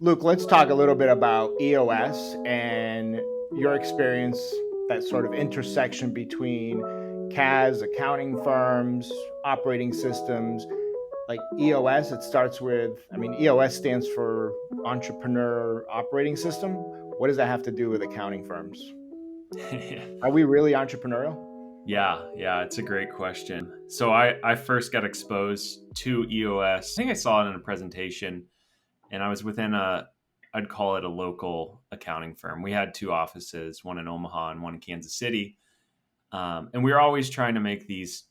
Luke, let's talk a little bit about EOS and your experience, that sort of intersection between CAS, accounting firms, operating systems. Like EOS, it starts with, EOS stands for Entrepreneur Operating System. What does that have to do with accounting firms? Are we really entrepreneurial? Yeah, it's a great question. So I first got exposed to EOS. I think I saw it in a presentation, and I was within I'd call it a local accounting firm. We had two offices, one in Omaha and one in Kansas City, and we were always trying to make these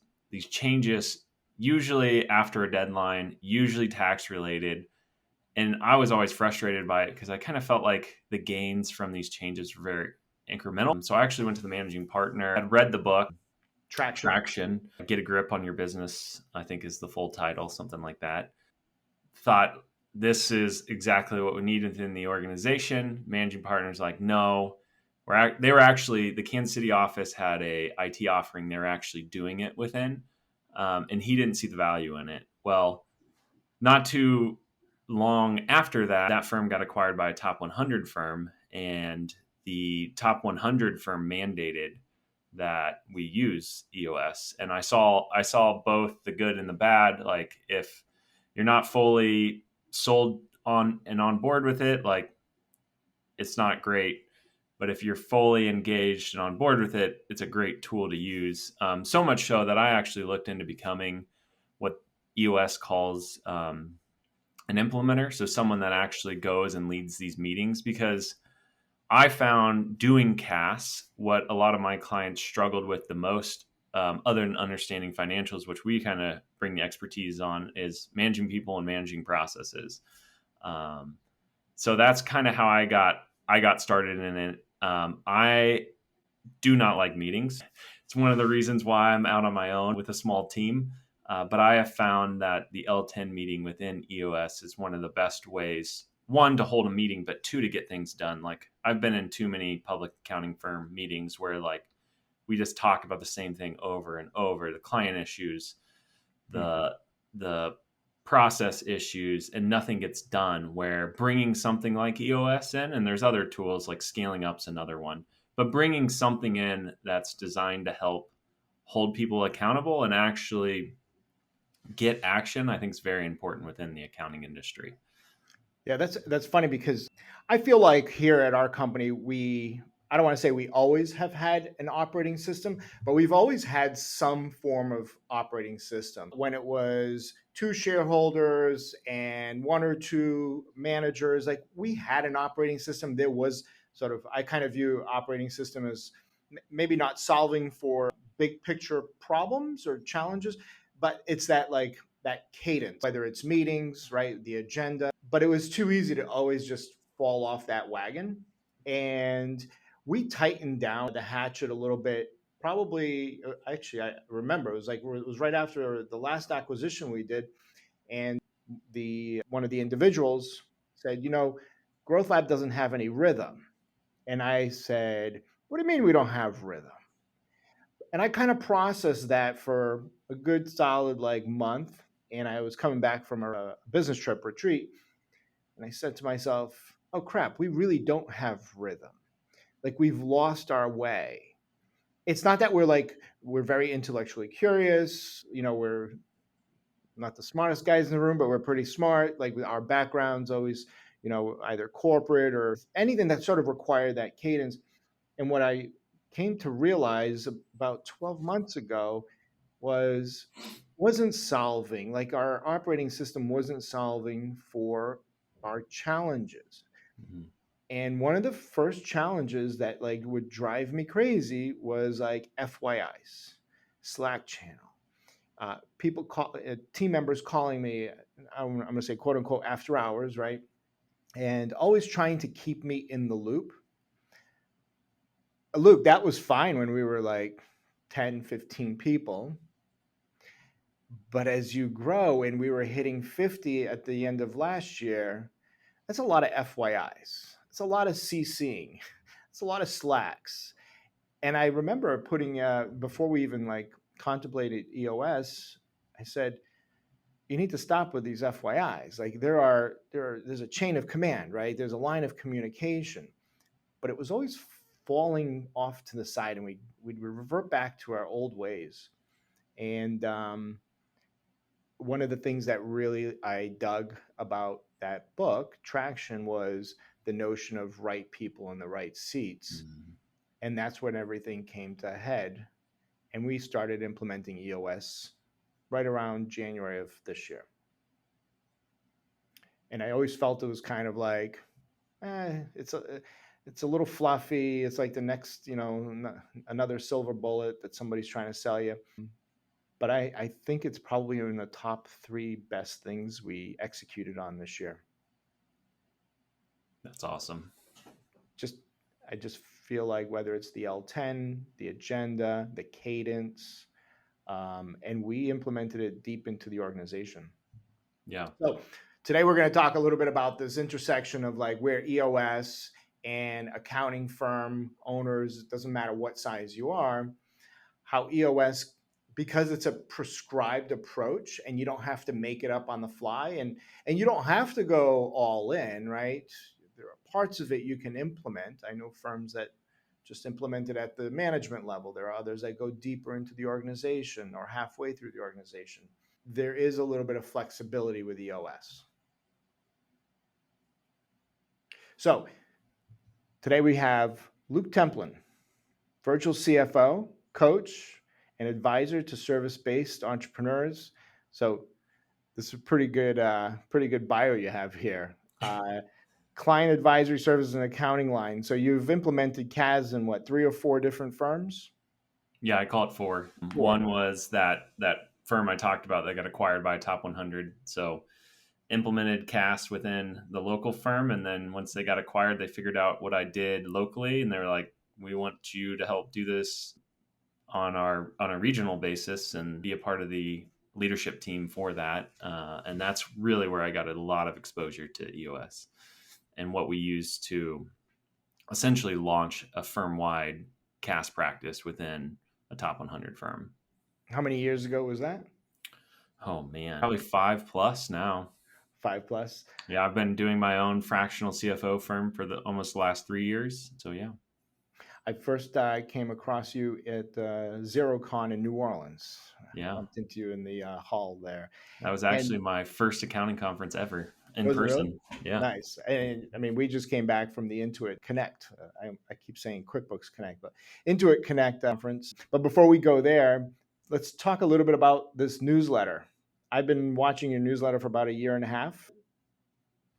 changes, usually after a deadline, usually tax related. And I was always frustrated by it because I kind of felt like the gains from these changes were very incremental. So I actually went to the managing partner. I'd read the book Traction. Traction, Get a Grip on Your Business, I think is the full title, something like that. Thought this is exactly what we need within the organization. Managing partners like, no, they were actually, the Kansas City office had a IT offering. They were actually doing it within, and he didn't see the value in it. Well, not too long after that, that firm got acquired by a top 100 firm, and the top 100 firm mandated that we use EOS. And I saw both the good and the bad. Like, if you're not fully sold on and on board with it, like, it's not great. But if you're fully engaged and on board with it, it's a great tool to use. So much so that I actually looked into becoming what EOS calls an implementer. So someone that actually goes and leads these meetings, because I found doing CAS, what a lot of my clients struggled with the most, other than understanding financials, which we kind of bring the expertise on, is managing people and managing processes. Um, so that's kind of how I got started in it. I do not like meetings. It's one of the reasons why I'm out on my own with a small team. But I have found that the L10 meeting within EOS is one of the best ways, one, to hold a meeting, but two, to get things done. Like, I've been in too many public accounting firm meetings where, like, we just talk about the same thing over and over, the client issues, the the process issues, and nothing gets done. Where bringing something like EOS in, and there's other tools like Scaling Up's another one, but bringing something in that's designed to help hold people accountable and actually get action, I think is very important within the accounting industry. Yeah, that's funny because I feel like here at our company, I don't want to say we always have had an operating system, but we've always had some form of operating system. When it was two shareholders and one or two managers, like, we had an operating system. There was sort of, I kind of view operating system as maybe not solving for big picture problems or challenges, but it's that, like, that cadence, whether it's meetings, right, the agenda. But it was too easy to always just fall off that wagon. And we tightened down the hatchet a little bit. Probably, actually, I remember it was right after the last acquisition we did, and the one of the individuals said, GrowthLab doesn't have any rhythm. And I said, what do you mean we don't have rhythm? And I kind of processed that for a good solid, like, month. And I was coming back from a business trip retreat, and I said to myself, oh crap, we really don't have rhythm. Like, we've lost our way. It's not that we're very intellectually curious, we're not the smartest guys in the room, but we're pretty smart. Like, our backgrounds always, either corporate or anything that sort of required that cadence. And what I came to realize about 12 months ago was wasn't solving, like, our operating system wasn't solving for our challenges. Mhm. And one of the first challenges that, like, would drive me crazy was, like, FYIs, Slack channel, people call team members calling me, I'm going to say, quote unquote, after hours, right, and always trying to keep me in the loop. Luke, that was fine when we were like 10, 15 people. But as you grow, and we were hitting 50 at the end of last year, that's a lot of FYIs. It's a lot of CCing. It's a lot of Slacks. And I remember putting, before we even, like, contemplated EOS, I said, you need to stop with these FYIs. Like there's a chain of command, right? There's a line of communication, but it was always falling off to the side, and we'd revert back to our old ways. And one of the things that really I dug about that book, Traction, was the notion of right people in the right seats. Mm. And that's when everything came to a head. And we started implementing EOS right around January of this year. And I always felt it was kind of like, it's a little fluffy. It's like the next, another silver bullet that somebody's trying to sell you. But I think it's probably in the top 3 best things we executed on this year. That's awesome. I just feel like whether it's the L10, the agenda, the cadence, and we implemented it deep into the organization. Yeah. So today we're going to talk a little bit about this intersection of like where EOS and accounting firm owners, it doesn't matter what size you are, how EOS, because it's a prescribed approach and you don't have to make it up on the fly, and you don't have to go all in, right? There are parts of it you can implement. I know firms that just implement it at the management level. There are others that go deeper into the organization or halfway through the organization. There is a little bit of flexibility with EOS. So today we have Luke Templin, virtual CFO, coach, and advisor to service-based entrepreneurs. So this is a pretty good bio you have here. Client advisory services and accounting line. So you've implemented CAS in what, 3 or 4 different firms? Yeah, I call it 4. One was that firm I talked about that got acquired by a top 100. So implemented CAS within the local firm, and then once they got acquired, they figured out what I did locally, and they were like, "We want you to help do this on a regional basis and be a part of the leadership team for that." And that's really where I got a lot of exposure to EOS and what we use to essentially launch a firm-wide CAS practice within a top 100 firm. How many years ago was that? Oh man, probably 5+ now. 5+. Yeah, I've been doing my own fractional CFO firm for the almost last 3 years. So yeah. I first came across you at ZeroCon in New Orleans. Yeah. I bumped into you in the hall there. That was actually my first accounting conference ever in person. Really? Yeah. Nice. And I mean, we just came back from the Intuit Connect. I keep saying QuickBooks Connect, but Intuit Connect conference. But before we go there, let's talk a little bit about this newsletter. I've been watching your newsletter for about 1.5 years.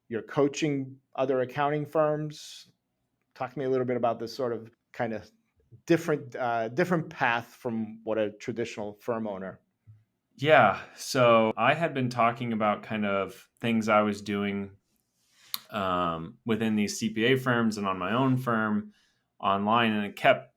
You're coaching other accounting firms. Talk to me a little bit about this sort of kind of different path from what a traditional firm owner. Yeah. So I had been talking about kind of things I was doing within these CPA firms and on my own firm online, and it kept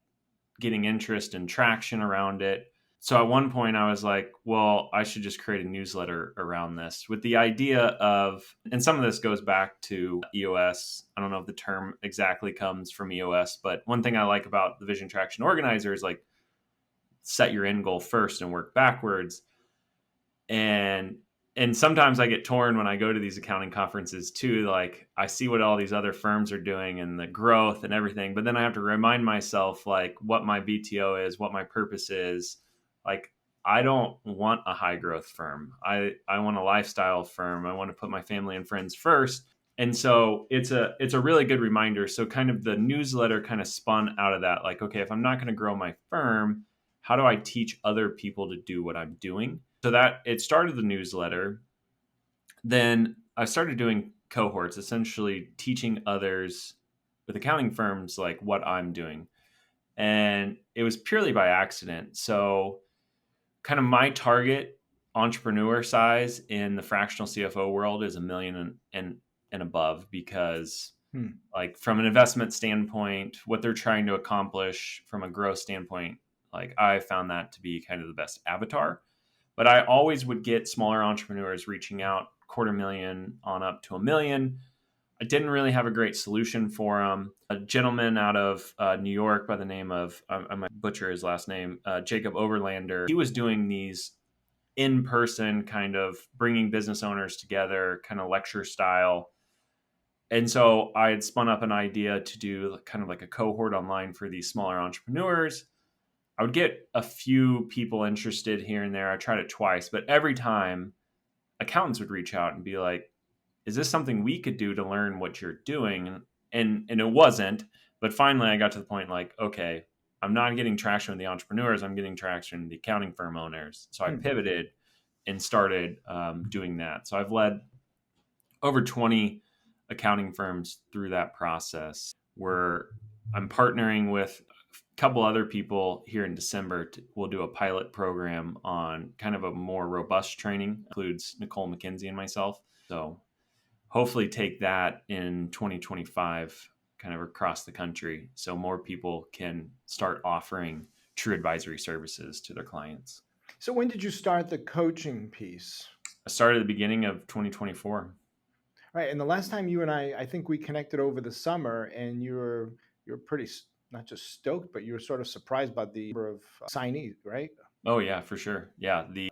getting interest and traction around it. So at one point I was like, well, I should just create a newsletter around this with the idea of, and some of this goes back to EOS. I don't know if the term exactly comes from EOS, but one thing I like about the Vision Traction Organizer is like set your end goal first and work backwards. And sometimes I get torn when I go to these accounting conferences too. Like I see what all these other firms are doing and the growth and everything, but then I have to remind myself like what my BTO is, what my purpose is. Like I don't want a high growth firm. I want a lifestyle firm. I want to put my family and friends first. And so it's a really good reminder. So kind of the newsletter kind of spun out of that. Like, okay, if I'm not going to grow my firm, how do I teach other people to do what I'm doing? So that it started the newsletter. Then I started doing cohorts, essentially teaching others with accounting firms like what I'm doing. And it was purely by accident. So kind of my target entrepreneur size in the fractional CFO world is $1 million and above, because like from an investment standpoint, what they're trying to accomplish from a growth standpoint, like I found that to be kind of the best avatar. But I always would get smaller entrepreneurs reaching out, $250,000 on up to $1 million. I didn't really have a great solution for them. A gentleman out of New York by the name of, I might butcher his last name, Jacob Overlander, he was doing these in person, kind of bringing business owners together, kind of lecture style. And so I had spun up an idea to do kind of like a cohort online for these smaller entrepreneurs. I would get a few people interested here and there. I tried it twice, but every time accountants would reach out and be like, is this something we could do to learn what you're doing? And it wasn't. But finally, I got to the point like, okay, I'm not getting traction with the entrepreneurs. I'm getting traction with the accounting firm owners. So I Hmm. pivoted and started doing that. So I've led over 20 accounting firms through that process where I'm partnering with a couple other people here in December. We'll do a pilot program on kind of a more robust training, includes Nicole McKenzie and myself. So hopefully take that in 2025 kind of across the country so more people can start offering true advisory services to their clients. So when did you start the coaching piece? I started at the beginning of 2024. Right, and the last time you and I think we connected over the summer, and you're pretty not just stoked, but you were sort of surprised by the number of signees, right? Oh yeah, for sure. Yeah, the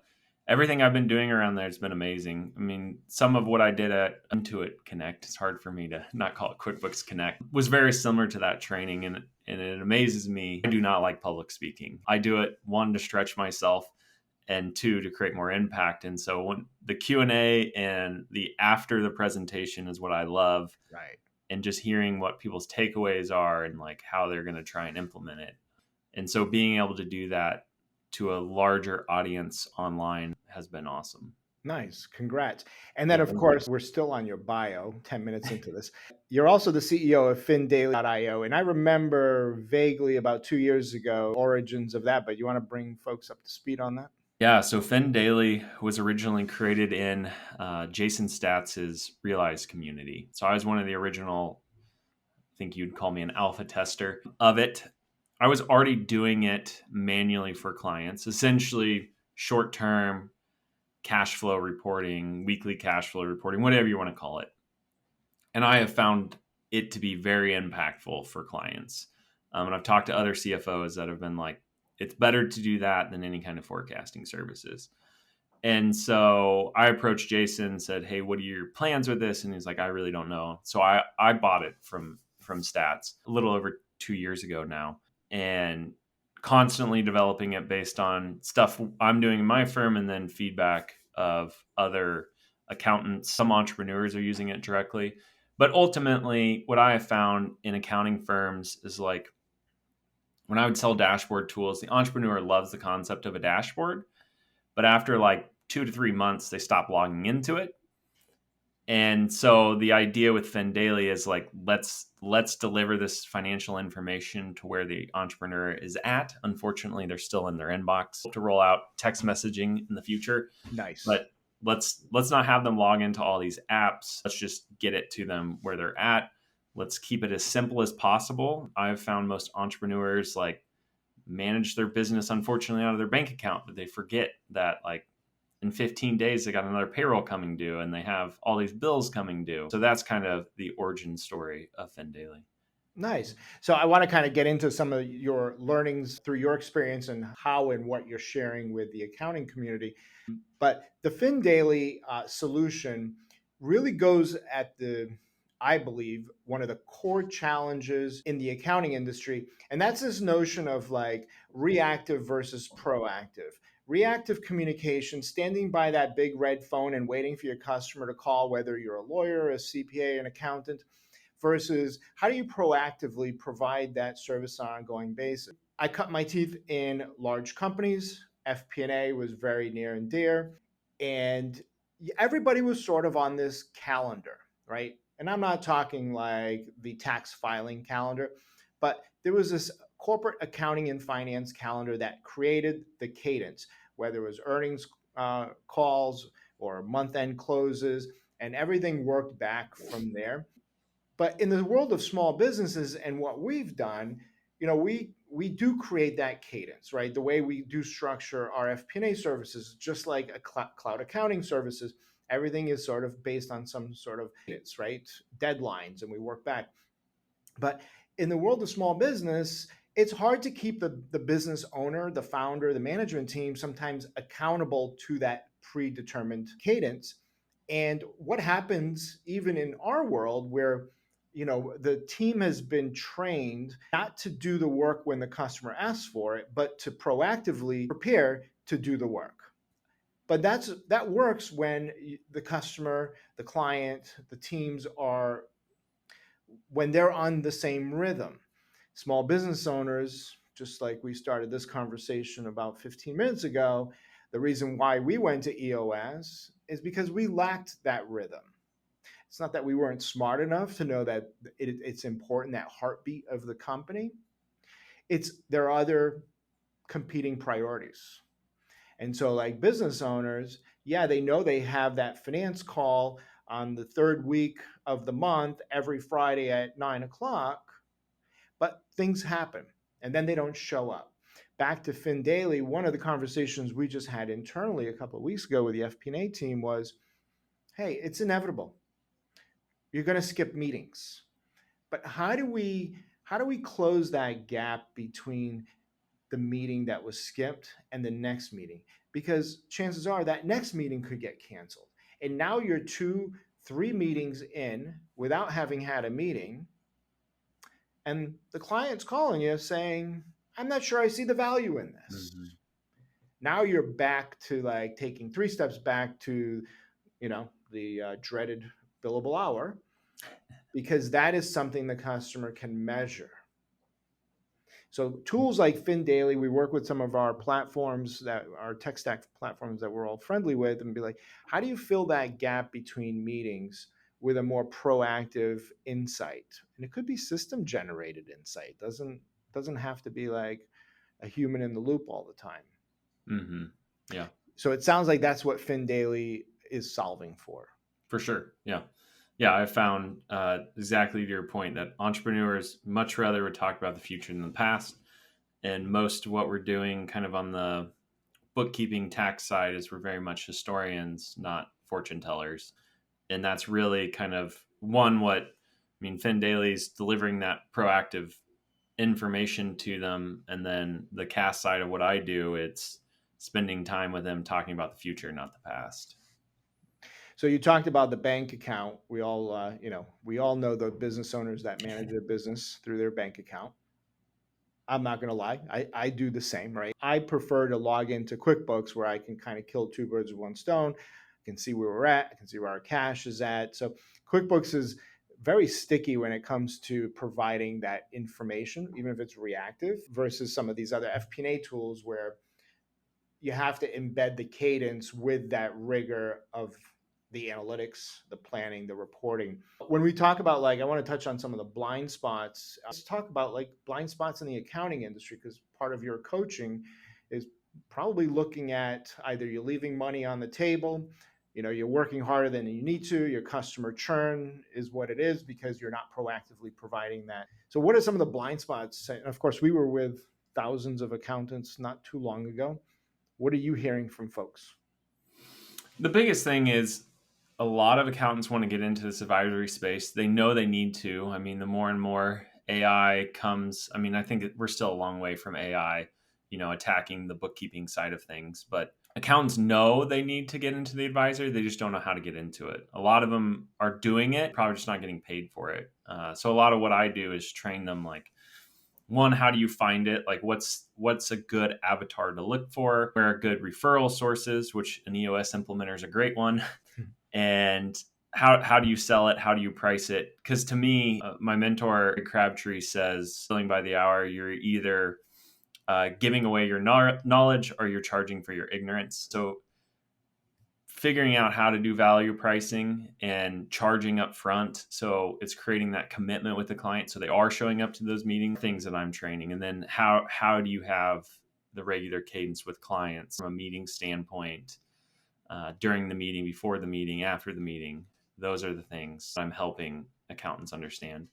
everything I've been doing around there has been amazing. I mean, some of what I did at Intuit Connect, it's hard for me to not call it QuickBooks Connect, was very similar to that training, and it amazes me. I do not like public speaking. I do it, one, to stretch myself, and two, to create more impact. And so when the Q&A and the after the presentation is what I love, Right. and just hearing what people's takeaways are and like how they're going to try and implement it. And so being able to do that to a larger audience online has been awesome. Nice. Congrats. And then, Yeah, of thank you. course, we're still on your bio 10 minutes into this. You're also the CEO of FinDaily.io. And I remember vaguely about 2 years ago, origins of that, but you want to bring folks up to speed on that? Yeah, so Fin Daily was originally created in Jason Statz's Realize community. So I was one of the original, I think you'd call me an alpha tester of it. I was already doing it manually for clients, essentially short term cash flow reporting, weekly cash flow reporting, whatever you want to call it. And I have found it to be very impactful for clients. And I've talked to other CFOs that have been like, it's better to do that than any kind of forecasting services. And so I approached Jason, said, "Hey, what are your plans with this?" And he's like, "I really don't know." So I bought it from Stats a little over 2 years ago now, and constantly developing it based on stuff I'm doing in my firm, and then feedback of other accountants. Some entrepreneurs are using it directly, but ultimately, what I have found in accounting firms is like when I would sell dashboard tools, the entrepreneur loves the concept of a dashboard, but after like 2 to 3 months, they stop logging into it. And so the idea with Fendaily is like let's deliver this financial information to where the entrepreneur is at. Unfortunately, they're still in their inbox. To roll out text messaging in the future, Nice. but let's not have them log into all these apps. Let's just get it to them where they're at. Let's keep it as simple as possible. I've found most entrepreneurs like manage their business unfortunately out of their bank account, but they forget that like in 15 days they got another payroll coming due and they have all these bills coming due. So that's kind of the origin story of FinDaily. Nice. So I want to kind of get into some of your learnings through your experience and how and what you're sharing with the accounting community. But the FinDaily solution really goes at I believe, one of the core challenges in the accounting industry. And that's this notion of like reactive versus proactive. Reactive communication, standing by that big red phone and waiting for your customer to call, whether you're a lawyer, a CPA, an accountant, versus how do you proactively provide that service on an ongoing basis. I cut my teeth in large companies. FP&A was very near and dear. And everybody was sort of on this calendar, right? And I'm not talking like the tax filing calendar, but there was this corporate accounting and finance calendar that created the cadence, whether it was earnings calls or month end closes, and everything worked back from there. But in the world of small businesses and what we've done, we do create that cadence, right? The way we do structure our FP&A services, just like a cloud accounting services, everything is sort of based on some sort of cadence, right? Deadlines, and we work back. But in the world of small business, it's hard to keep the business owner, the founder, the management team sometimes accountable to that predetermined cadence. And what happens even in our world where the team has been trained not to do the work when the customer asks for it, but to proactively prepare to do the work. But that works when the customer, the client, the teams are when they're on the same rhythm. Small business owners, just like we started this conversation about 15 minutes ago, the reason why we went to EOS is because we lacked that rhythm. It's not that we weren't smart enough to know that it's important, that heartbeat of the company. There are other competing priorities. And so, like business owners, yeah, they know they have that finance call on the third week of the month every Friday at 9 o'clock, but things happen and then they don't show up. Back to Fin Daily, one of the conversations we just had internally a couple of weeks ago with the FP&A team was, hey, it's inevitable. You're going to skip meetings. But how do we close that gap between the meeting that was skipped and the next meeting? Because chances are that next meeting could get canceled. And now you're 2-3 meetings in without having had a meeting. And the client's calling you saying, I'm not sure I see the value in this. Mm-hmm. Now you're back to like taking 3 steps back to, the dreaded billable hour, because that is something the customer can measure. So tools like FinDaily, we work with some of our platforms that are tech stack platforms that we're all friendly with, and be like, how do you fill that gap between meetings with a more proactive insight? And it could be system generated insight. Doesn't have to be like a human in the loop all the time. Mm-hmm. Yeah. So it sounds like that's what FinDaily is solving for. For sure. Yeah. Yeah. I found exactly to your point that entrepreneurs much rather would talk about the future than the past. And most of what we're doing kind of on the bookkeeping tax side is we're very much historians, not fortune tellers. And that's really kind of Fin Daily's delivering that proactive information to them. And then the cast side of what I do, it's spending time with them talking about the future, not the past. So you talked about the bank account. We all know the business owners that manage their business through their bank account. I'm not going to lie. I do the same, right? I prefer to log into QuickBooks where I can kind of kill 2 birds with 1 stone. I can see where we're at. I can see where our cash is at. So QuickBooks is very sticky when it comes to providing that information, even if it's reactive, versus some of these other FP&A tools where you have to embed the cadence with that rigor of the analytics, the planning, the reporting. When we talk about, like, I want to touch on some of the blind spots. Let's talk about like blind spots in the accounting industry, because part of your coaching is probably looking at either you're leaving money on the table, you're working harder than you need to, your customer churn is what it is because you're not proactively providing that. So what are some of the blind spots? And of course, we were with thousands of accountants not too long ago. What are you hearing from folks? The biggest thing is a lot of accountants want to get into this advisory space. They know they need to. I mean, the more and more AI comes, I think we're still a long way from AI, attacking the bookkeeping side of things. But accountants know they need to get into the advisory. They just don't know how to get into it. A lot of them are doing it, probably just not getting paid for it. So a lot of what I do is train them, like, one, how do you find it? Like, what's a good avatar to look for? Where are good referral sources, which an EOS implementer is a great one. And how do you sell it? How do you price it? Because to me, my mentor, Crabtree, says, billing by the hour, you're either giving away your knowledge or you're charging for your ignorance. So figuring out how to do value pricing and charging up front, so it's creating that commitment with the client so they are showing up to those meeting things that I'm training. And then how do you have the regular cadence with clients from a meeting standpoint, during the meeting, before the meeting, after the meeting? Those are the things I'm helping accountants understand.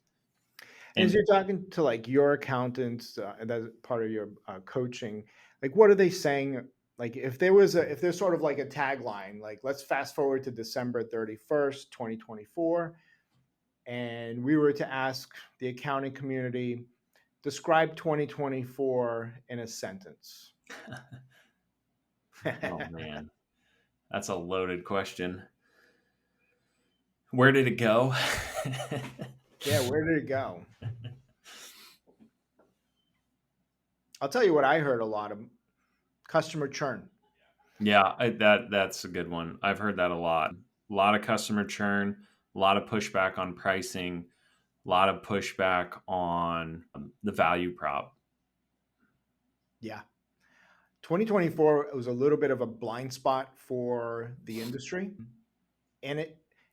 And as you're talking to like your accountants, and that's part of your coaching, like what are they saying? Like if there's sort of like a tagline, like let's fast forward to December 31st, 2024, and we were to ask the accounting community, Describe 2024 in a sentence. Oh man, that's a loaded question. Where did it go? Yeah, where did it go? I'll tell you what I heard a lot of: customer churn. Yeah, that's a good one. I've heard that a lot. A lot of customer churn, a lot of pushback on pricing, a lot of pushback on the value prop. Yeah. 2024 was a little bit of a blind spot for the industry, and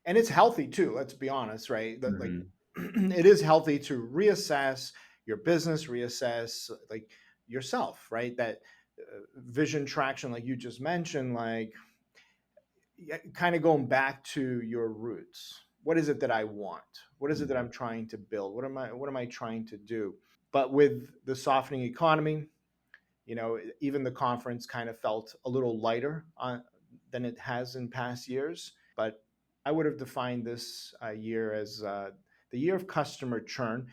it's healthy too, let's be honest, right? Like Hmm. it is healthy to reassess your business, reassess like yourself, right? That vision traction, like you just mentioned, like kind of going back to your roots. What is it that I want? What is it that I'm trying to build? What am I trying to do? But with the softening economy, even the conference kind of felt a little lighter than it has in past years. But I would have defined this year as the year of customer churn,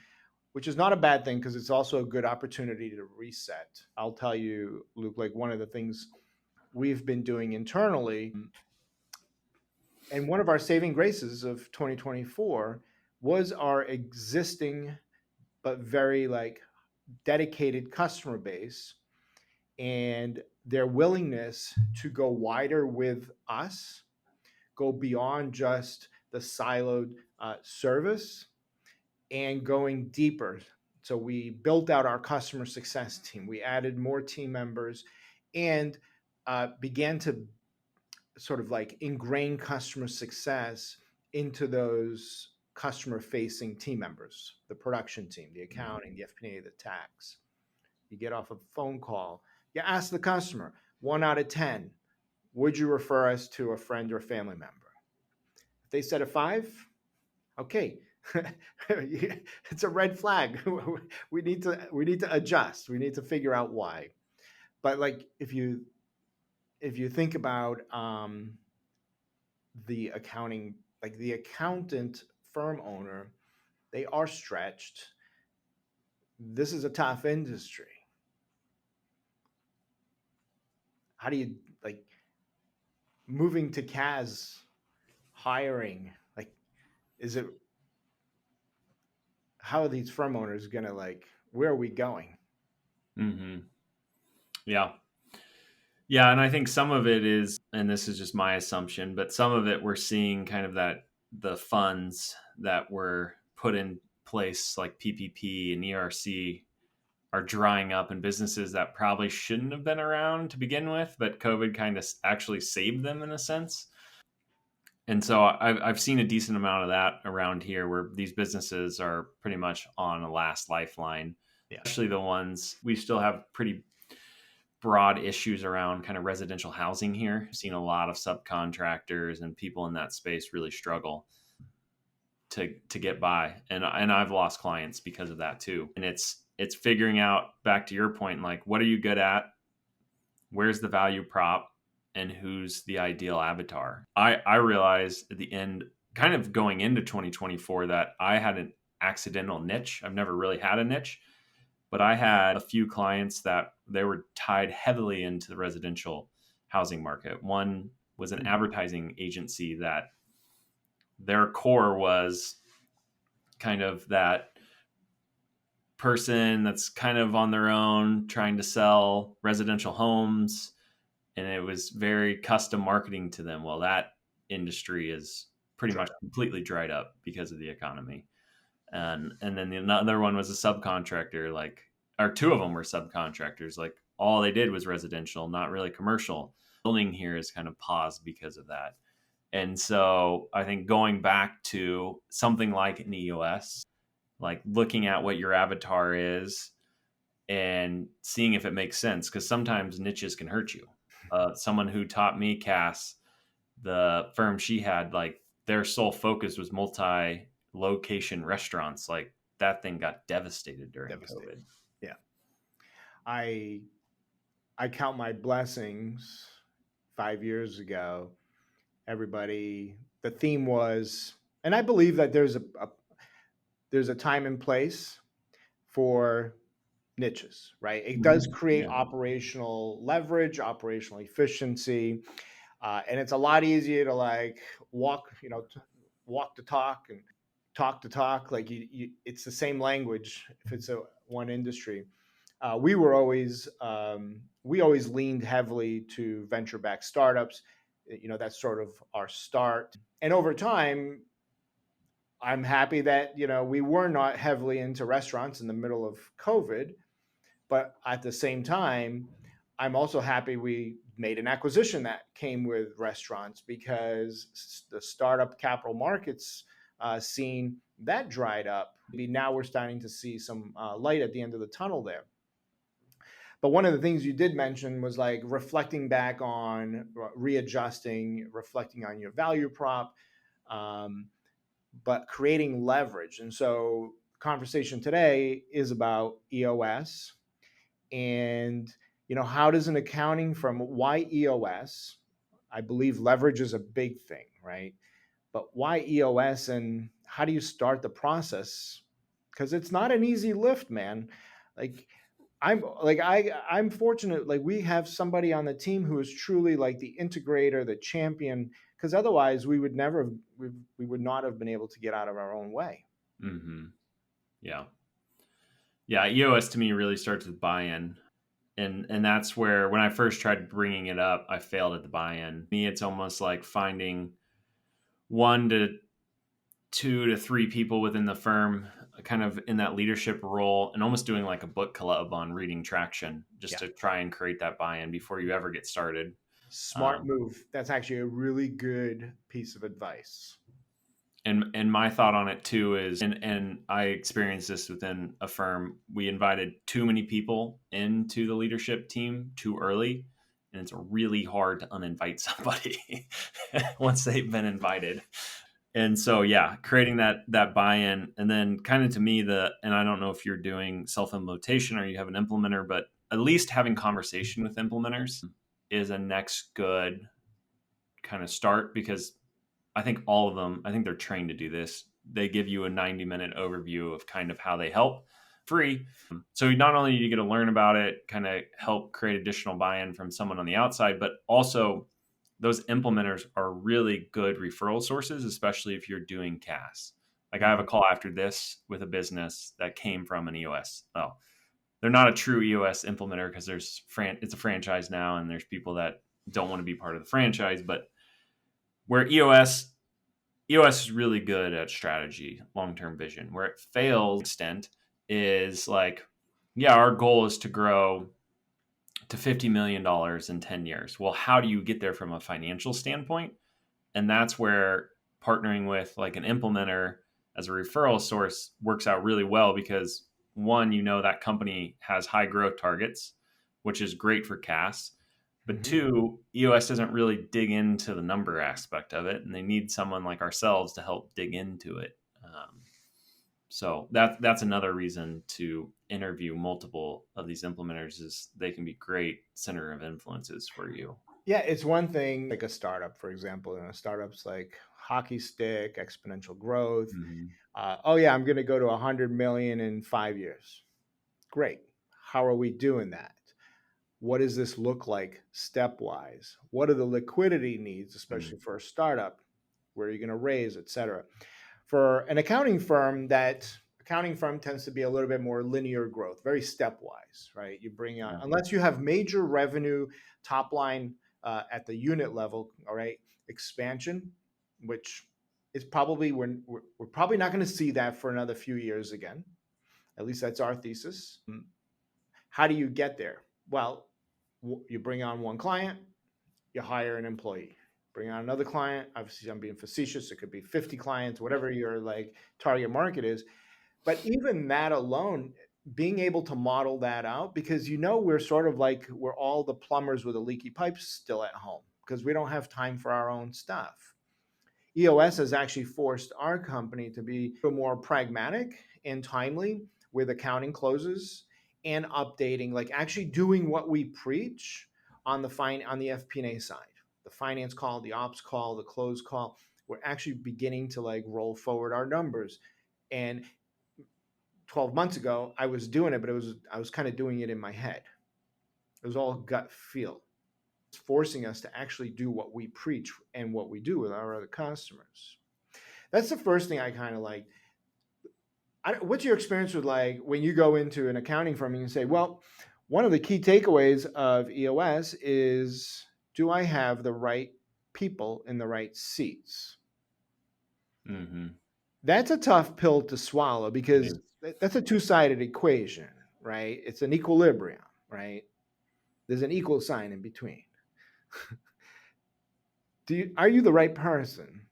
which is not a bad thing because it's also a good opportunity to reset. I'll tell you, Luke, like one of the things we've been doing internally, and one of our saving graces of 2024 was our existing but very like dedicated customer base and their willingness to go wider with us, go beyond just the siloed service and going deeper. So we built out our customer success team. We added more team members and began to sort of like ingrain customer success into those customer facing team members, the production team, the accounting, the FP&A, the tax. You get off a phone call, you ask the customer, 1 out of 10, would you refer us to a friend or family member? If they said a 5, okay, it's a red flag. we need to adjust. We need to figure out why. But like if you think about the accounting, like the accountant firm owner, they are stretched. This is a tough industry. How do you like moving to CAS, hiring? Like, is it how are these firm owners gonna like? Where are we going? Hmm. Yeah. Yeah, and I think some of it is, and this is just my assumption, but some of it we're seeing kind of that the funds that were put in place, like PPP and ERC, are drying up, and businesses that probably shouldn't have been around to begin with, but COVID kind of actually saved them in a sense. And so I've seen a decent amount of that around here where these businesses are pretty much on a last lifeline, Yeah, especially the ones we still have pretty broad issues around kind of residential housing here. I've seen a lot of subcontractors and people in that space really struggle to get by, and I've lost clients because of that too. And it's figuring out, back to your point, like what are you good at, where's the value prop, and who's the ideal avatar. I realized at the end, kind of going into 2024, that I had an accidental niche. I've never really had a niche, but I had a few clients that they were tied heavily into the residential housing market. One was an advertising agency that their core was kind of that person that's kind of on their own trying to sell residential homes, and it was very custom marketing to them. Well, that industry is pretty much completely dried up because of the economy. And then the another one was a subcontractor, like, or two of them were subcontractors, like all they did was residential, not really commercial. Building here is kind of paused because of that. And so I think going back to something like an EOS, like looking at what your avatar is and seeing if it makes sense, because sometimes niches can hurt you. Someone who taught me, Cass, the firm she had, like their sole focus was multi location restaurants. Like that thing got devastated during devastated. COVID. Yeah, I I count my blessings. 5 years ago, everybody, the theme was, and I believe that there's a time and place for niches, right? It does Mhm. create Yeah. operational leverage, operational efficiency, and it's a lot easier to like walk, walk the talk and talk to talk. Like it's the same language if it's a one industry. We always leaned heavily to venture backed startups. That's sort of our start. And over time, I'm happy that we were not heavily into restaurants in the middle of COVID, but at the same time, I'm also happy we made an acquisition that came with restaurants because the startup capital markets scene that dried up. Now we're starting to see some light at the end of the tunnel there. But one of the things you did mention was like reflecting back on readjusting, reflecting on your value prop, um, but creating leverage. And so, conversation today is about EOS and how does an accounting firm, why EOS? I believe leverage is a big thing, right? But why EOS and how do you start the process? Because it's not an easy lift, man. Like I'm fortunate, like we have somebody on the team who is truly like the integrator, the champion, because otherwise we would never have, we would not have been able to get out of our own way. Hmm. Yeah. Yeah. EOS to me really starts with buy-in. And that's where when I first tried bringing it up, I failed at the buy-in. Me, it's almost like finding 1 to 2 to 3 people within the firm kind of in that leadership role and almost doing like a book club on reading traction just Yeah. to try and create that buy-in before you ever get started. Smart move. That's actually a really good piece of advice. And my thought on it too is and I experienced this within a firm. We invited too many people into the leadership team too early, and it's really hard to uninvite somebody once they've been invited. And so yeah, creating that buy-in, and then kind of to me and I don't know if you're doing self-implementation or you have an implementer, but at least having conversation with implementers is a next good kind of start, because I think all of them, I think they're trained to do this. They give you a 90-minute overview of kind of how they help free. So not only do you get to learn about it, kind of help create additional buy-in from someone on the outside, but also those implementers are really good referral sources, especially if you're doing CAS. Like I have a call after this with a business that came from an EOS. Well, they're not a true EOS implementer because it's a franchise now, and there's people that don't want to be part of the franchise. But where EOS is really good at strategy, long-term vision. Where it fails extent is like, yeah, our goal is to grow to $50 million in 10 years. Well, how do you get there from a financial standpoint? And that's where partnering with like an implementer as a referral source works out really well, because one, that company has high growth targets, which is great for CAS. But two, EOS doesn't really dig into the number aspect of it, and they need someone like ourselves to help dig into it. So that's another reason to interview multiple of these implementers, is they can be great center of influences for you. Yeah, it's one thing like a startup, for example. Startups like hockey stick, exponential growth. Mm-hmm. Oh yeah, I'm going to go to 100 million in 5 years. Great. How are we doing that? What does this look like stepwise? What are the liquidity needs, especially for a startup? Where are you going to raise, et cetera? For an accounting firm, that accounting firm tends to be a little bit more linear growth, very stepwise, right? You bring on, Mm-hmm. unless you have major revenue top line at the unit level, all right, expansion, which is probably we're probably not going to see that for another few years again. At least that's our thesis. How do you get there? Well, you bring on one client, you hire an employee. Bring on another client. Obviously, I'm being facetious. It could be 50 clients, whatever your like target market is. But even that alone, being able to model that out, because we're sort of like we're all the plumbers with a leaky pipe still at home because we don't have time for our own stuff. EOS has actually forced our company to be more pragmatic and timely with accounting closes and updating, like actually doing what we preach on the FP&A side, the finance call, the ops call, the close call. We're actually beginning to like roll forward our numbers. And 12 months ago, I was doing it, but I was kind of doing it in my head. It was all gut feel. It's forcing us to actually do what we preach and what we do with our other customers. That's the first thing I kind of like. What's your experience with like when you go into an accounting firm and you say, well, one of the key takeaways of EOS is, do I have the right people in the right seats? Mm-hmm. That's a tough pill to swallow because that's a two-sided equation, right? It's an equilibrium, right? There's an equal sign in between. Are you the right person?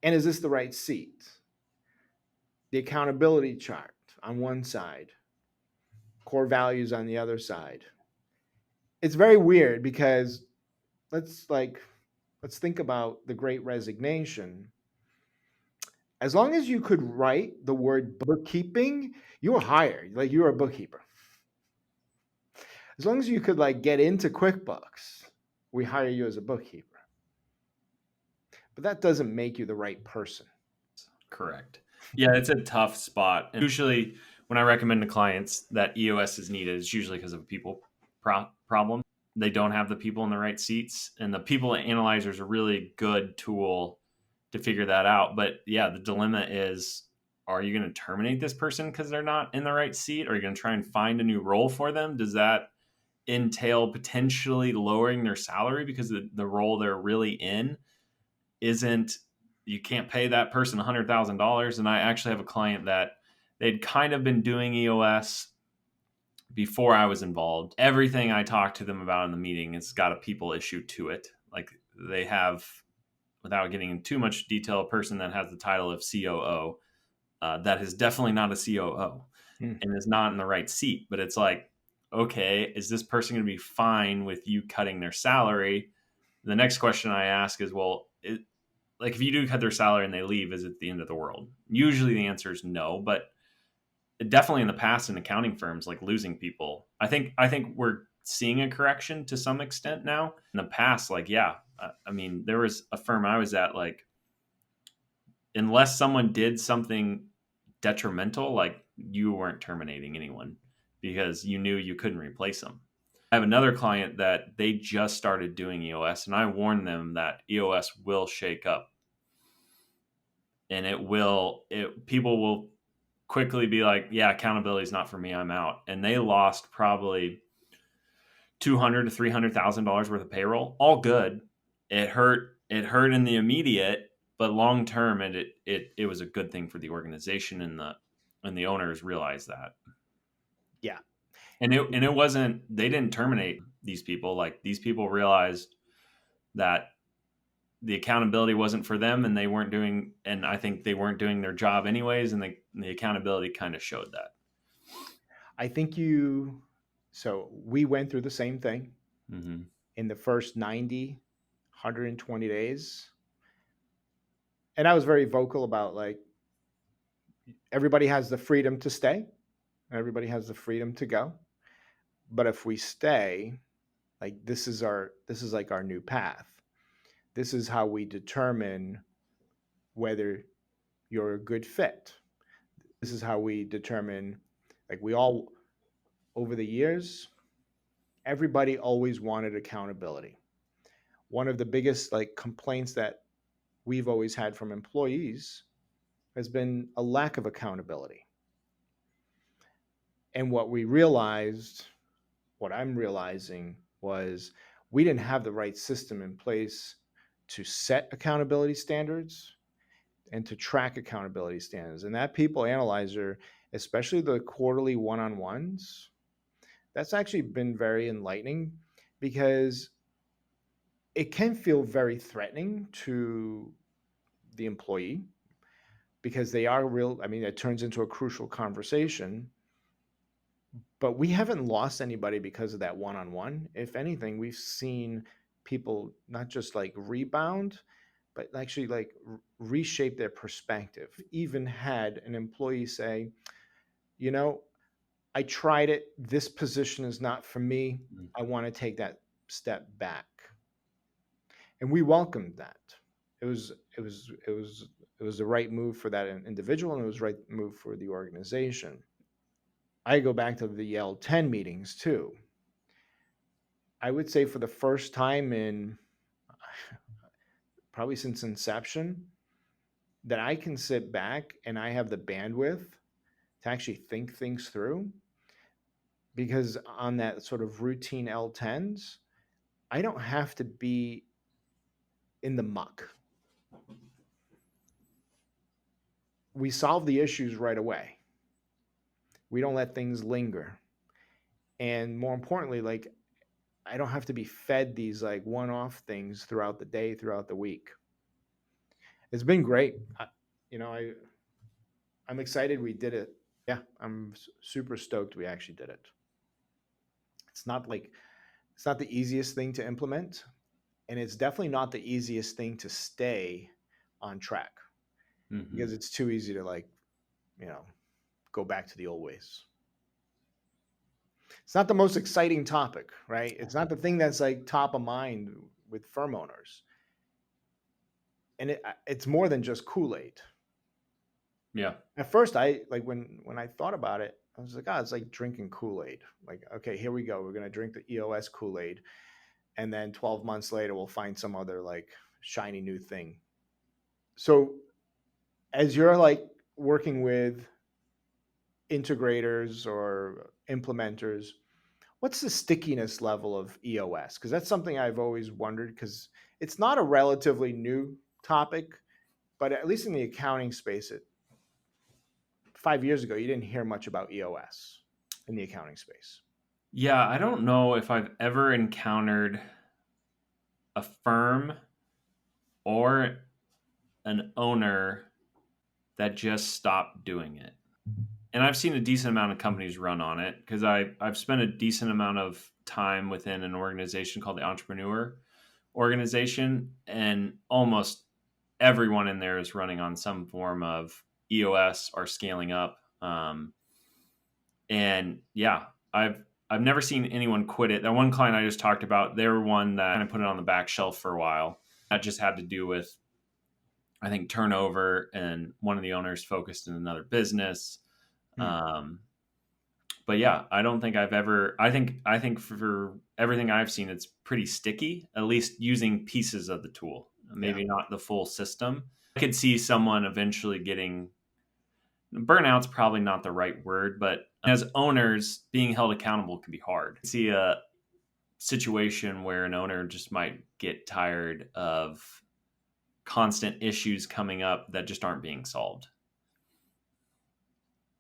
And is this the right seat? The accountability chart on one side, core values on the other side. It's very weird because let's like let's think about the great resignation. As long as you could write the word bookkeeping, you were hired. Like you were a bookkeeper. As long as you could like get into QuickBooks, we hire you as a bookkeeper. But that doesn't make you the right person. Correct. Yeah, it's a tough spot. And usually, when I recommend to clients that EOS is needed, it's usually because of a people problem. They don't have the people in the right seats, and the people analyzer is a really good tool to figure that out. But yeah, the dilemma is: are you going to terminate this person because they're not in the right seat? Or are you going to try and find a new role for them? Does that entail potentially lowering their salary because the role they're really in isn't, you can't pay that person $100,000? And I actually have a client that they'd kind of been doing EOS before I was involved. Everything I talked to them about in the meeting, it's got a people issue to it. Like they have, without getting into too much detail, a person that has the title of COO that is definitely not a COO and is not in the right seat. But it's like, okay, is this person going to be fine with you cutting their salary? The next question I ask is, well, like if you do cut their salary and they leave, is it the end of the world? Usually the answer is no, but definitely in the past in accounting firms, like losing people, I think we're seeing a correction to some extent now. In the past, like, yeah, I mean, there was a firm I was at, like, unless someone did something detrimental, like you weren't terminating anyone because you knew you couldn't replace them. I have another client that they just started doing EOS, and I warned them that EOS will shake up, and people will quickly be like, yeah, accountability is not for me, I'm out. And they lost probably $200,000 to $300,000 worth of payroll. All good. It hurt in the immediate, but long term, it was a good thing for the organization, and the owners realized that. Yeah. And it wasn't, they didn't terminate these people. Like, these people realized that the accountability wasn't for them, and I think they weren't doing their job anyways, and the accountability kind of showed that. I think so we went through the same thing Mm-hmm. in the first 90, 120 days. And I was very vocal about like, everybody has the freedom to stay. Everybody has the freedom to go. But if we stay, like this is like our new path. This is how we determine whether you're a good fit. This is how we determine, like we all, over the years, everybody always wanted accountability. One of the biggest like complaints that we've always had from employees has been a lack of accountability. And what I'm realizing was we didn't have the right system in place to set accountability standards and to track accountability standards. And that people analyzer, especially the quarterly one-on-ones, that's actually been very enlightening because it can feel very threatening to the employee because they are real. I mean, it turns into a crucial conversation, but we haven't lost anybody because of that one-on-one. If anything, we've seen people not just like rebound, but actually like reshape their perspective. Even had an employee say, you know, I tried it. This position is not for me. I want to take that step back. And we welcomed that. It was the right move for that individual, and it was the right move for the organization. I go back to the L10 meetings too. I would say for the first time in probably since inception that I can sit back and I have the bandwidth to actually think things through, because on that sort of routine L10s, I don't have to be in the muck. We solve the issues right away. We don't let things linger. And more importantly, like I don't have to be fed these like one-off things throughout the day, throughout the week. It's been great. You know, I'm excited we did it. Yeah, I'm super stoked we actually did it. It's not like it's not the easiest thing to implement, and it's definitely not the easiest thing to stay on track, because it's too easy to like, you know, go back to the old ways. It's not the most exciting topic, right? It's not the thing that's like top of mind with firm owners. And it's more than just Kool-Aid. Yeah. At first, I like when I thought about it, I was like, oh, it's like drinking Kool-Aid. Like, okay, here we go. We're gonna drink the EOS Kool-Aid, and then 12 months later, we'll find some other like shiny new thing. So, as you're like working with integrators or implementers, what's the stickiness level of EOS? Because that's something I've always wondered. Because it's not a relatively new topic, but at least in the accounting space, 5 years ago, you didn't hear much about EOS in the accounting space. Yeah, I don't know if I've ever encountered a firm or an owner that just stopped doing it. And I've seen a decent amount of companies run on it because I've spent a decent amount of time within an organization called the Entrepreneur Organization, and almost everyone in there is running on some form of EOS or scaling up. And yeah, I've never seen anyone quit it. That one client I just talked about, they were one that kind of put it on the back shelf for a while. That just had to do with, I think, turnover, and one of the owners focused in another business. But yeah, I don't think I've ever. I think for everything I've seen, it's pretty sticky. At least using pieces of the tool, maybe not the full system. I could see someone eventually getting burnout's probably not the right word, but as owners, being held accountable can be hard. I see a situation where an owner just might get tired of constant issues coming up that just aren't being solved.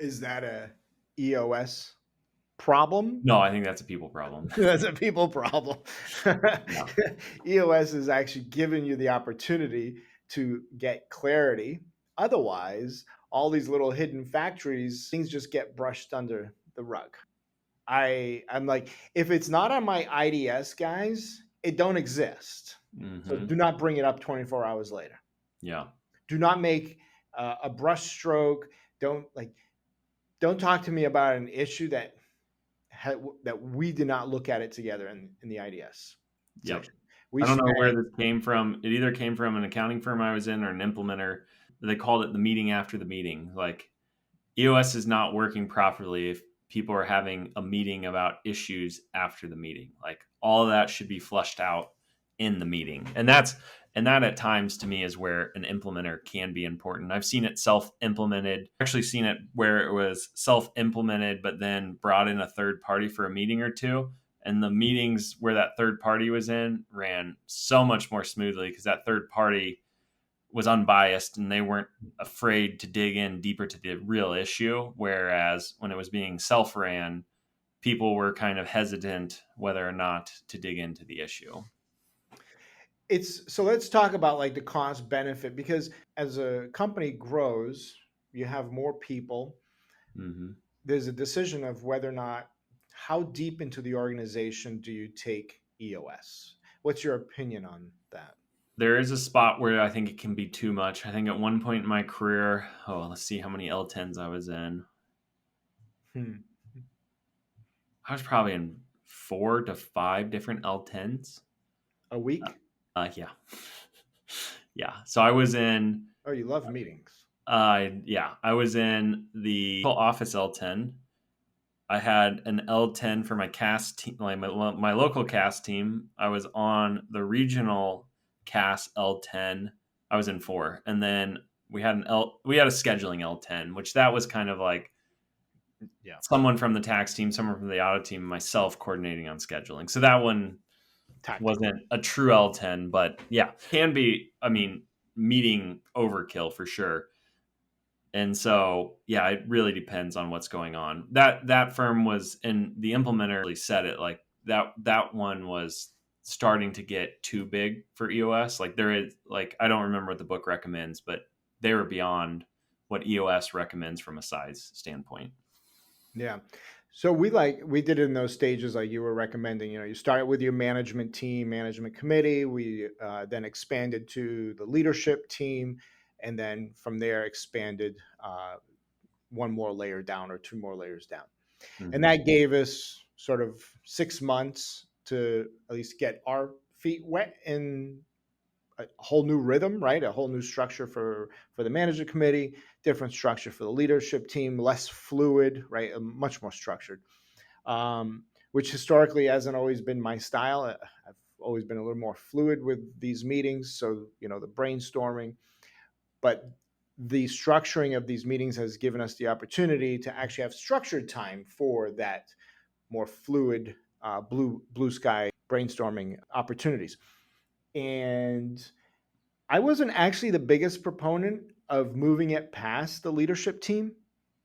Is that a EOS problem? No, I think that's a people problem. That's a people problem. Yeah. EOS is actually giving you the opportunity to get clarity. Otherwise, all these little hidden factories, things just get brushed under the rug. I'm like, if it's not on my IDS, guys, it don't exist. So do not bring it up 24 hours later. Yeah. Do not make a brush stroke. Don't talk to me about an issue that we did not look at it together in the IDS section. I don't know where this came from. It either came from an accounting firm I was in or an implementer. They called it the meeting after the meeting. Like, EOS is not working properly if people are having a meeting about issues after the meeting. Like, all of that should be flushed out in the meeting. And that at times to me is where an implementer can be important. I've seen it self-implemented. Actually seen it where it was self-implemented, but then brought in a third party for a meeting or two. And the meetings where that third party was in ran so much more smoothly because that third party was unbiased and they weren't afraid to dig in deeper to the real issue. Whereas when it was being self-ran, people were kind of hesitant whether or not to dig into the issue. So let's talk about like the cost benefit, because as a company grows, you have more people. Mm-hmm. There's a decision of whether or not, how deep into the organization do you take EOS? What's your opinion on that? There is a spot where I think it can be too much. I think at one point in my career, let's see how many L10s I was in. I was probably in 4 to 5 different L10s. A week? Yeah. Yeah. So I was in... Oh, you love meetings. Yeah. I was in the office L10. I had an L10 for my cast team, like my local cast team. I was on the regional cast L10. I was in 4, and then we had a scheduling L10, which that was kind of like Yeah. someone from the tax team, someone from the audit team, myself coordinating on scheduling. So that one Tactical. wasn't a true L10, but yeah, can be. I mean, meeting overkill for sure. And so, yeah, it really depends on what's going on. That firm was, and the implementer really said it like that one was starting to get too big for EOS. Like there is like I don't remember what the book recommends, but they were beyond what EOS recommends from a size standpoint. Yeah. So we did it in those stages like you were recommending. You start with your management team, management committee. We then expanded to the leadership team, and then from there expanded one more layer down or two more layers down. And Mm-hmm. that gave us sort of 6 months to at least get our feet wet in a whole new rhythm, right? A whole new structure for the management committee, different structure for the leadership team, less fluid, right? Much more structured, which historically hasn't always been my style. I've always been a little more fluid with these meetings. So, the brainstorming, but the structuring of these meetings has given us the opportunity to actually have structured time for that more fluid, blue sky brainstorming opportunities. And I wasn't actually the biggest proponent of moving it past the leadership team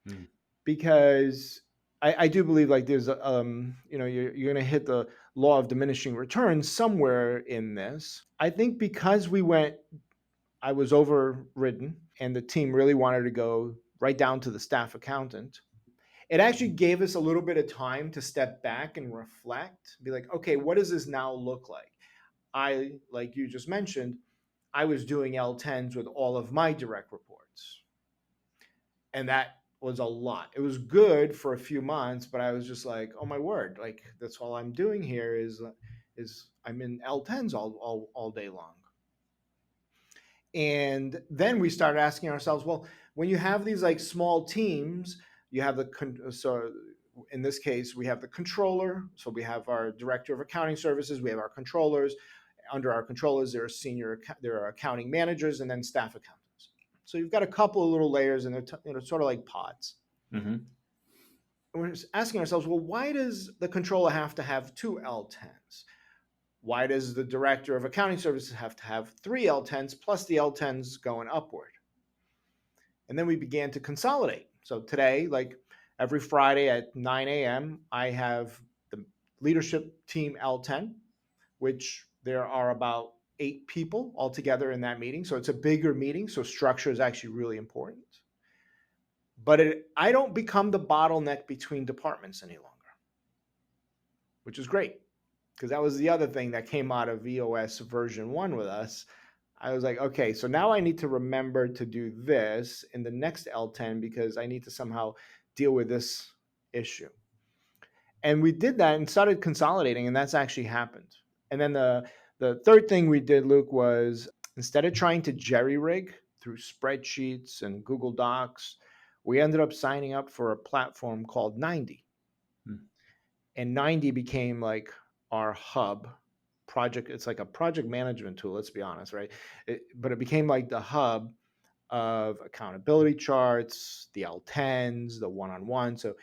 Mm-hmm. because I do believe like there's you're going to hit the law of diminishing returns somewhere in this. I think because I was overridden and the team really wanted to go right down to the staff accountant. It actually gave us a little bit of time to step back and reflect, be like, okay, what does this now look like? Like you just mentioned, I was doing L10s with all of my direct reports. And that was a lot. It was good for a few months, but I was just like, oh my word, like that's all I'm doing here is I'm in L10s all day long. And then we started asking ourselves, well, when you have these like small teams, you have so in this case, we have the controller. So we have our director of accounting services, we have our controllers. Under our controllers, there are accounting managers, and then staff accountants. So you've got a couple of little layers, and they're sort of like pods. Mm-hmm. And we're asking ourselves, well, why does the controller have to have two L10s? Why does the director of accounting services have to have three L10s plus the L10s going upward? And then we began to consolidate. So today, like every Friday at 9 a.m., I have the leadership team L10, which there are about 8 people altogether in that meeting. So it's a bigger meeting. So structure is actually really important. But I don't become the bottleneck between departments any longer, which is great because that was the other thing that came out of EOS version 1 with us. I was like, okay, so now I need to remember to do this in the next L10 because I need to somehow deal with this issue. And we did that and started consolidating, and that's actually happened. And then the third thing we did, Luke, was instead of trying to jerry rig through spreadsheets and Google Docs, we ended up signing up for a platform called 90. And 90 became like our hub project. It's like a project management tool, let's be honest, right? But it became like the hub of accountability charts, the L10s, the one-on-one. So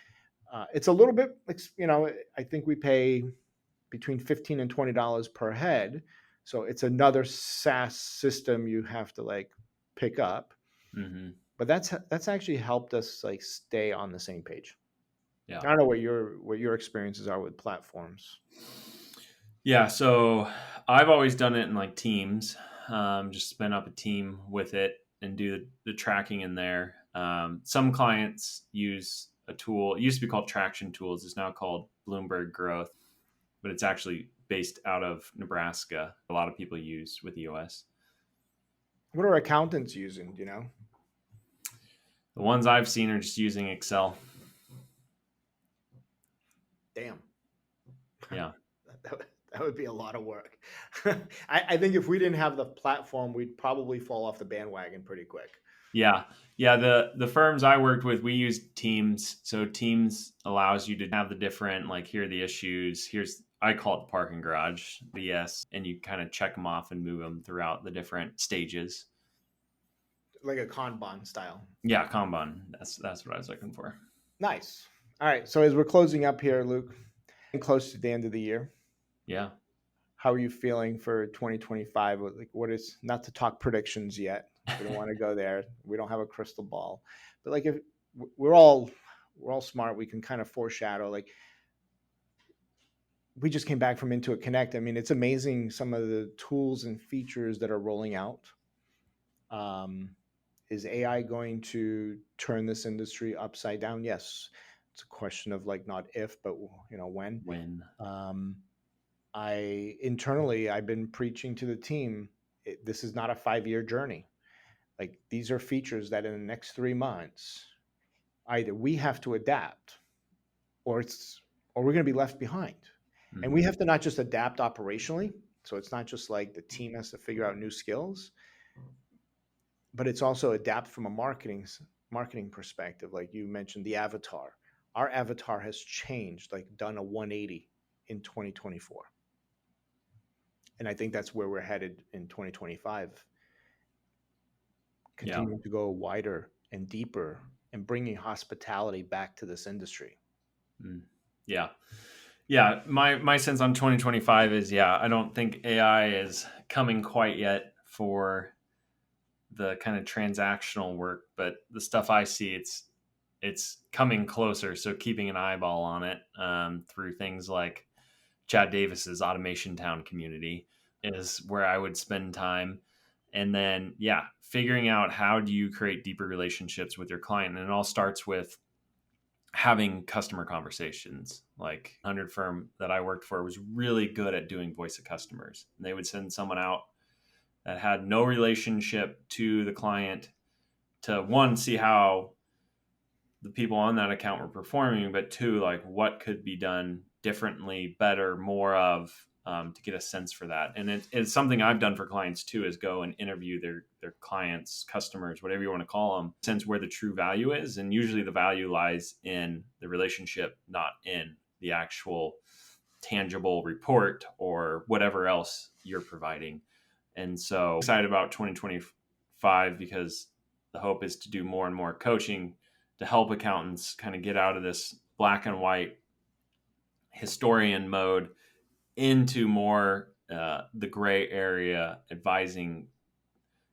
it's a little bit, I think we pay between $15 and $20 per head. So it's another SaaS system you have to like pick up. Mm-hmm. But that's actually helped us like stay on the same page. Yeah. I don't know what your experiences are with platforms. Yeah, so I've always done it in like teams, just spin up a team with it and do the tracking in there. Some clients use a tool. It used to be called Traction Tools. It's now called Bloomberg Growth, but it's actually based out of Nebraska. A lot of people use with EOS. What are accountants using? Do you know? The ones I've seen are just using Excel. Damn, Yeah. that would be a lot of work. I think if we didn't have the platform, we'd probably fall off the bandwagon pretty quick. Yeah. Yeah. The firms I worked with, we used Teams. So Teams allows you to have the different, like, here are the issues. I call it the parking garage, BS, and you kind of check them off and move them throughout the different stages. Like a Kanban style. Yeah, Kanban. That's what I was looking for. Nice. All right. So as we're closing up here, Luke, and close to the end of the year, Yeah. how are you feeling for 2025? Like, what is, not to talk predictions yet? We don't want to go there. We don't have a crystal ball, but like, if we're all smart, we can kind of foreshadow. Like, we just came back from Intuit Connect. I mean, it's amazing some of the tools and features that are rolling out. Is AI going to turn this industry upside down? Yes. It's a question of, like, not if, but when. When. I've been preaching to the team, this is not a 5-year journey. Like, these are features that in the next 3 months, either we have to adapt, or we're going to be left behind. Mm-hmm. And we have to not just adapt operationally. So it's not just like the team has to figure out new skills, but it's also adapt from a marketing perspective. Like you mentioned, the avatar. Our avatar has changed, like done a 180 in 2024. And I think that's where we're headed in 2025. Continuing to go wider and deeper and bringing hospitality back to this industry. Yeah. Yeah. My sense on 2025 is, I don't think AI is coming quite yet for the kind of transactional work, but the stuff I see, it's coming closer. So keeping an eyeball on it through things like Chad Davis's Automation Town community is where I would spend time. And then, figuring out how do you create deeper relationships with your client. And it all starts with having customer conversations. Like 100 firm that I worked for was really good at doing voice of customers. And they would send someone out that had no relationship to the client to, one, see how the people on that account were performing, but two, like, what could be done differently, better, more of, to get a sense for that. And it's something I've done for clients too, is go and interview their clients, customers, whatever you want to call them, sense where the true value is. And usually the value lies in the relationship, not in the actual tangible report or whatever else you're providing. And so excited about 2025 because the hope is to do more and more coaching to help accountants kind of get out of this black and white historian mode into more the gray area, advising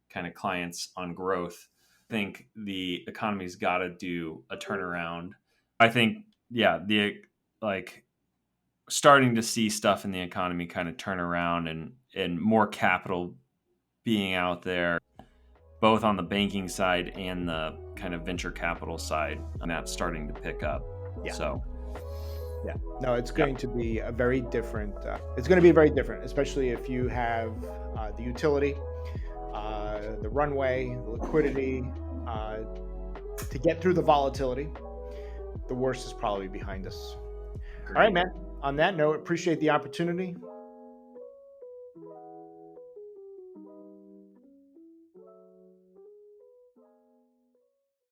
kind of clients on growth. I think the economy's got to do a turnaround. I think, starting to see stuff in the economy kind of turn around and more capital being out there, both on the banking side and the kind of venture capital side, and that's starting to pick up. Yeah. So, no, it's going to be a very different. It's going to be very different, especially if you have the utility, the runway, the liquidity to get through the volatility. The worst is probably behind us. Great. All right, man. On that note, appreciate the opportunity.